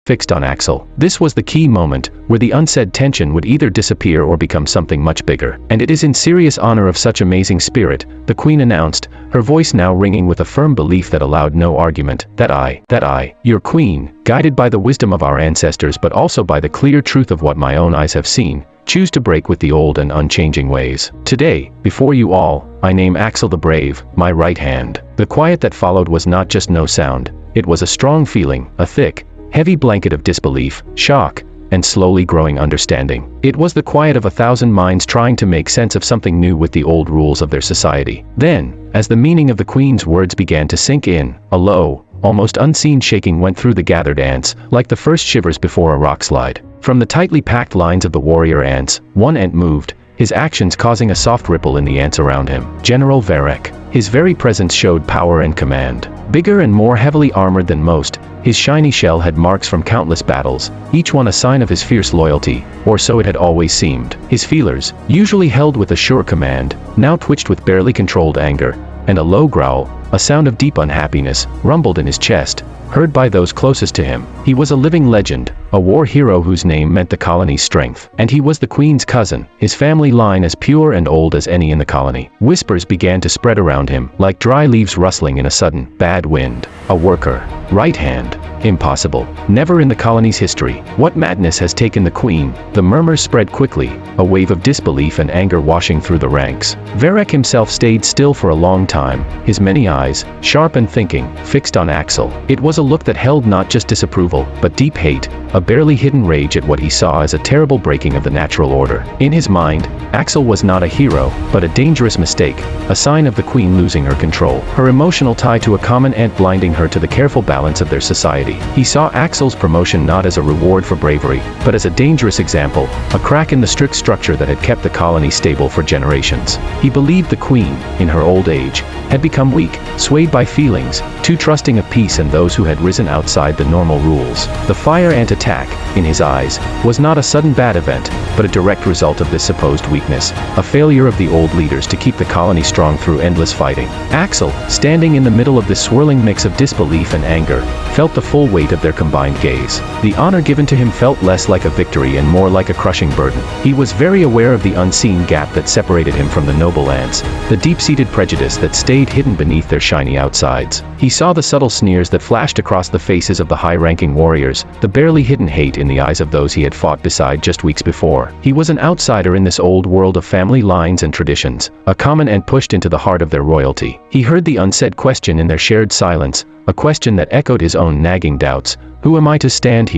fixed on Axel. This was the key moment, where the unsaid tension would either disappear or become something much bigger. "And it is in serious honor of such amazing spirit," the queen announced, her voice now ringing with a firm belief that allowed no argument, that I, your queen, guided by the wisdom of our ancestors but also by the clear truth of what my own eyes have seen, choose to break with the old and unchanging ways. Today, before you all, I name Axel the Brave, my right hand." The quiet that followed was not just no sound, it was a strong feeling, a thick, heavy blanket of disbelief, shock, and slowly growing understanding. It was the quiet of 1,000 minds trying to make sense of something new with the old rules of their society. Then, as the meaning of the queen's words began to sink in, a low, almost unseen shaking went through the gathered ants, like the first shivers before a rock slide. From the tightly packed lines of the warrior ants, one ant moved, his actions causing a soft ripple in the ants around him. General Varek. His very presence showed power and command. Bigger and more heavily armored than most, his shiny shell had marks from countless battles, each one a sign of his fierce loyalty, or so it had always seemed. His feelers, usually held with a sure command, now twitched with barely controlled anger, and a low growl, a sound of deep unhappiness, rumbled in his chest, heard by those closest to him. He was a living legend, a war hero whose name meant the colony's strength. And he was the queen's cousin, his family line as pure and old as any in the colony. Whispers began to spread around him, like dry leaves rustling in a sudden, bad wind. A worker. Right hand. Impossible. Never in the colony's history. What madness has taken the queen? The murmurs spread quickly, a wave of disbelief and anger washing through the ranks. Varek himself stayed still for a long time, his many eyes, sharp and thinking, fixed on Axel. It was a look that held not just disapproval, but deep hate, a barely hidden rage at what he saw as a terrible breaking of the natural order. In his mind, Axel was not a hero, but a dangerous mistake, a sign of the queen losing her control. Her emotional tie to a common ant blinding her to the careful balance of their society. He saw Axel's promotion not as a reward for bravery, but as a dangerous example, a crack in the strict structure that had kept the colony stable for generations. He believed the queen, in her old age, had become weak, swayed by feelings, too trusting of peace and those who had risen outside the normal rules. The fire ant attack, in his eyes, was not a sudden bad event, but a direct result of this supposed weakness, a failure of the old leaders to keep the colony strong through endless fighting. Axel, standing in the middle of this swirling mix of disbelief and anger, felt the full weight of their combined gaze. The honor given to him felt less like a victory and more like a crushing burden. He was very aware of the unseen gap that separated him from the noble ants, the deep-seated prejudice that stayed hidden beneath their shiny outsides. He saw the subtle sneers that flashed across the faces of the high-ranking warriors, the barely hidden hate in the eyes of those he had fought beside just weeks before. He was an outsider in this old world of family lines and traditions, a common ant pushed into the heart of their royalty. He heard the unsaid question in their shared silence, a question that echoed his own nagging doubts: who am I to stand here?